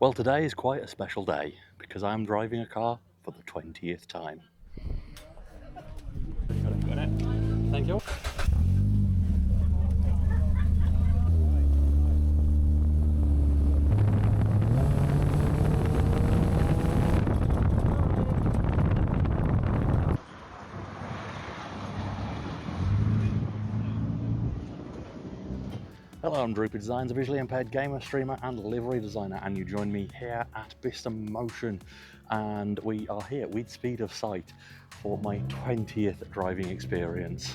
Well, today is quite a special day because I'm driving a car for the 20th time. Got it. Thank you. Hello, I'm Droopy Designs, a visually impaired gamer, streamer and livery designer, and you join me here at Bicester Motion, and we are here with Speed of Sight for my 20th driving experience.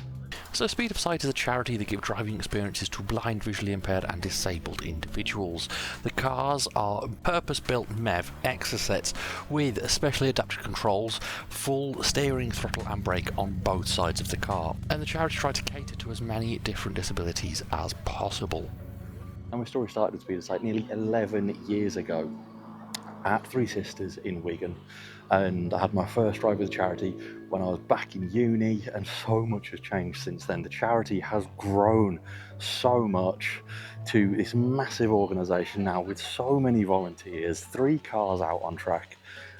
So Speed of Sight is a charity that gives driving experiences to blind, visually impaired and disabled individuals. The cars are purpose-built MEV Exocets with specially adapted controls, full steering, throttle and brake on both sides of the car. And the charity tries to cater to as many different disabilities as possible. And my story started with Speed of Sight nearly 11 years ago at Three Sisters in Wigan, and I had my first drive with the charity when I was back in uni, and so much has changed since then. The charity has grown so much to this massive organisation now with so many volunteers, 3 cars out on track.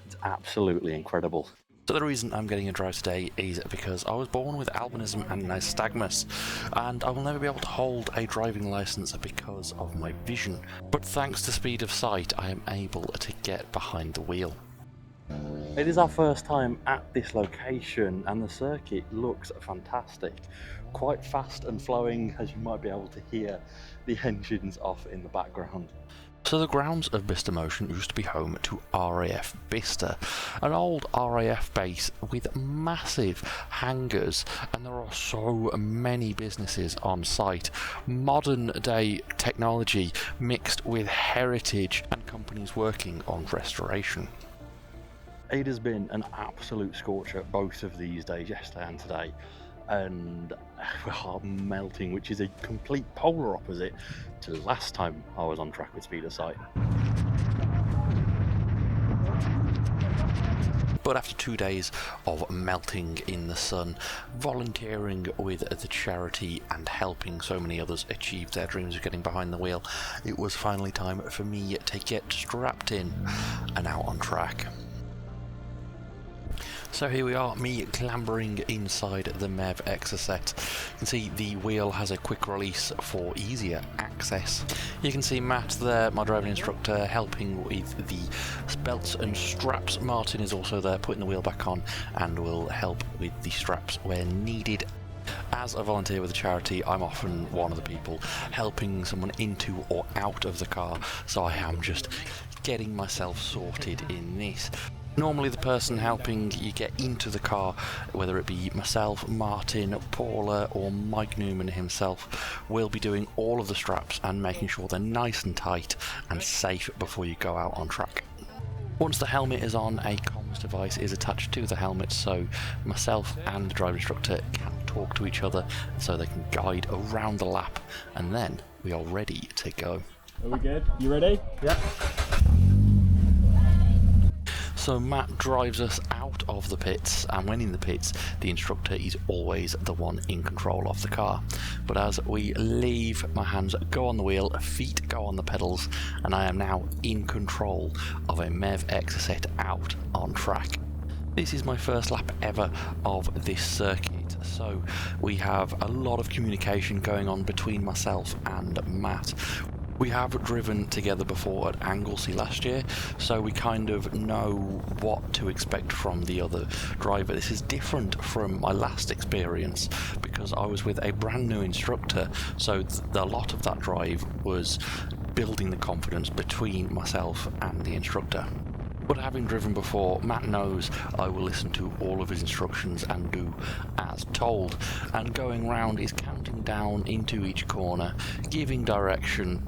It's absolutely incredible. So the reason I'm getting a drive today is because I was born with albinism and nystagmus, and I will never be able to hold a driving licence because of my vision. But thanks to Speed of Sight, I am able to get behind the wheel. It is our first time at this location, and the circuit looks fantastic. Quite fast and flowing, as you might be able to hear the engines off in the background. So the grounds of Bicester Motion used to be home to RAF Bicester, an old RAF base with massive hangars, and there are so many businesses on site. Modern day technology mixed with heritage and companies working on restoration. It has been an absolute scorcher both of these days, yesterday and today, and we are melting, which is a complete polar opposite to last time I was on track with Speed of Sight. But after 2 days of melting in the sun, volunteering with the charity and helping so many others achieve their dreams of getting behind the wheel, it was finally time for me to get strapped in and out on track. So here we are, me clambering inside the MEV Exocet. You can see the wheel has a quick release for easier access. You can see Matt there, my driving instructor, helping with the belts and straps. Martin is also there, putting the wheel back on, and will help with the straps where needed. As a volunteer with a charity, I'm often one of the people helping someone into or out of the car, so I am just getting myself sorted in this. Normally the person helping you get into the car, whether it be myself, Martin, Paula or Mike Newman himself, will be doing all of the straps and making sure they're nice and tight and safe before you go out on track. Once the helmet is on, a comms device is attached to the helmet, so myself and the driver instructor can talk to each other so they can guide around the lap, and then we are ready to go. Are we good? You ready? Yeah. So Matt drives us out of the pits, and when in the pits, the instructor is always the one in control of the car. But as we leave, my hands go on the wheel, feet go on the pedals, and I am now in control of a MEV Exocet out on track. This is my first lap ever of this circuit, so we have a lot of communication going on between myself and Matt. We have driven together before at Anglesey last year, so we kind of know what to expect from the other driver. This is different from my last experience because I was with a brand new instructor, so a lot of that drive was building the confidence between myself and the instructor. But having driven before, Matt knows I will listen to all of his instructions and do as told. And going round is counting down into each corner, giving direction,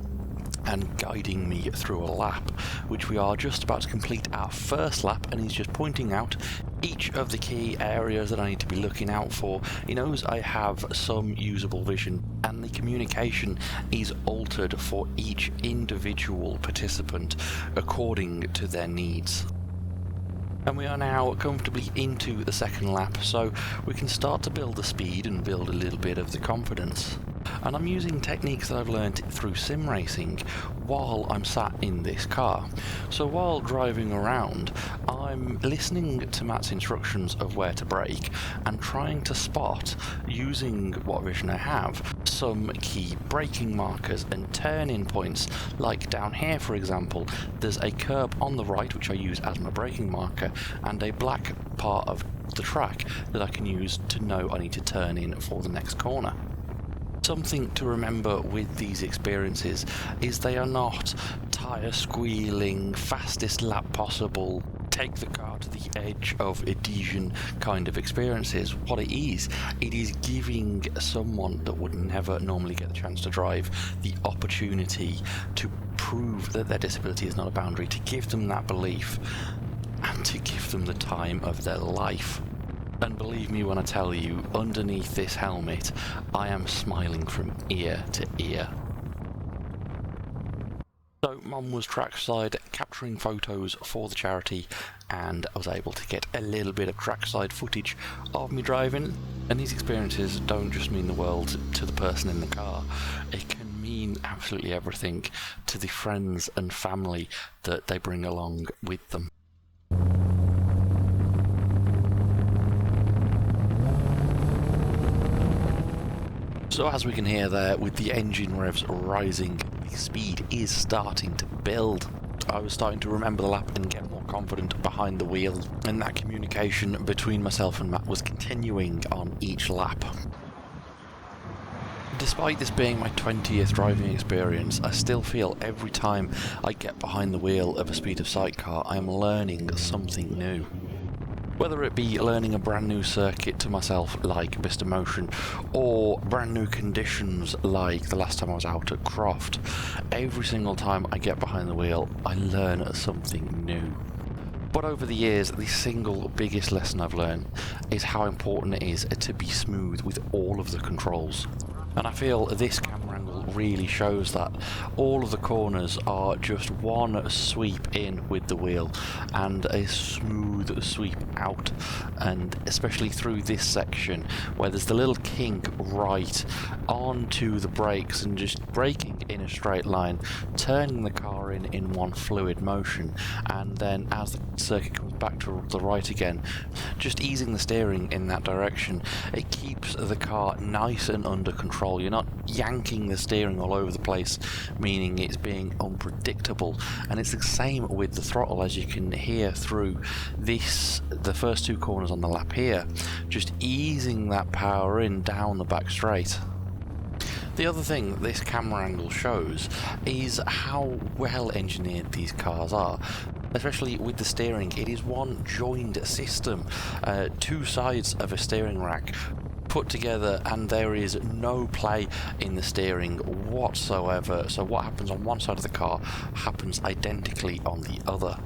and guiding me through a lap, which we are just about to complete our first lap, and he's just pointing out each of the key areas that I need to be looking out for. He knows I have some usable vision, and the communication is altered for each individual participant according to their needs. And we are now comfortably into the second lap, so we can start to build the speed and build a little bit of the confidence. And I'm using techniques that I've learnt through sim racing while I'm sat in this car. So while driving around, I'm listening to Matt's instructions of where to brake and trying to spot, using what vision I have, some key braking markers and turn-in points. Like down here, for example, there's a curb on the right which I use as my braking marker, and a black part of the track that I can use to know I need to turn in for the next corner. Something to remember with these experiences is they are not tyre squealing, fastest lap possible, take the car to the edge of adhesion kind of experiences. What it is giving someone that would never normally get the chance to drive the opportunity to prove that their disability is not a boundary, to give them that belief and to give them the time of their life. And believe me when I tell you, underneath this helmet, I am smiling from ear to ear. So Mum was trackside capturing photos for the charity, and I was able to get a little bit of trackside footage of me driving. And these experiences don't just mean the world to the person in the car, it can mean absolutely everything to the friends and family that they bring along with them. So as we can hear there, with the engine revs rising, the speed is starting to build. I was starting to remember the lap and get more confident behind the wheel, and that communication between myself and Matt was continuing on each lap. Despite this being my 20th driving experience, I still feel every time I get behind the wheel of a speed of sight car, I am learning something new. Whether it be learning a brand new circuit to myself like Bicester Motion, or brand new conditions like the last time I was out at Croft, every single time I get behind the wheel I learn something new. But over the years, the single biggest lesson I've learned is how important it is to be smooth with all of the controls. And I feel this camera angle really shows that. All of the corners are just one sweep in with the wheel and a smooth sweep out, and especially through this section where there's the little kink right onto the brakes and just braking in a straight line, turning the car in one fluid motion, and then as the circuit comes back to the right again, just easing the steering in that direction. It keeps the car nice and under control. You're not yanking the steering all over the place, meaning it's being unpredictable. And it's the same with the throttle, as you can hear through this, the first two corners on the lap here, just easing that power in down the back straight. The other thing this camera angle shows is how well engineered these cars are. Especially with the steering, it is one joined system, two sides of a steering rack put together, and there is no play in the steering whatsoever. So what happens on one side of the car happens identically on the other.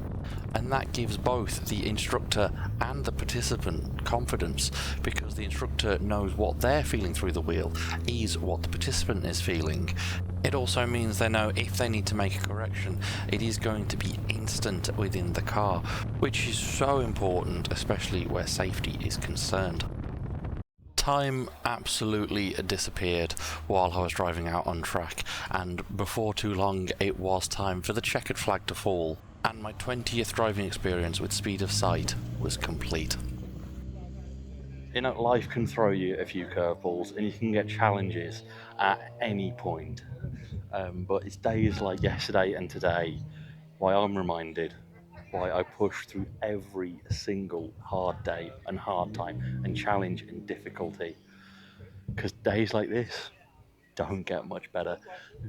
And that gives both the instructor and the participant confidence, because the instructor knows what they're feeling through the wheel is what the participant is feeling. It also means they know if they need to make a correction, it is going to be instant within the car, which is so important, especially where safety is concerned. Time absolutely disappeared while I was driving out on track, and before too long it was time for the checkered flag to fall, and my 20th driving experience with speed of sight was complete. You know, life can throw you a few curveballs and you can get challenges at any point. But it's days like yesterday and today why I'm reminded why I push through every single hard day and hard time and challenge and difficulty. Because days like this don't get much better.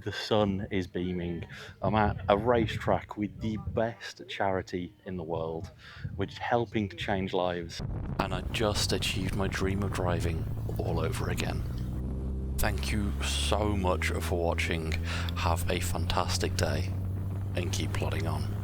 The sun is beaming. I'm at a racetrack with the best charity in the world, which is helping to change lives. And I just achieved my dream of driving all over again. Thank you so much for watching. Have a fantastic day and keep plodding on.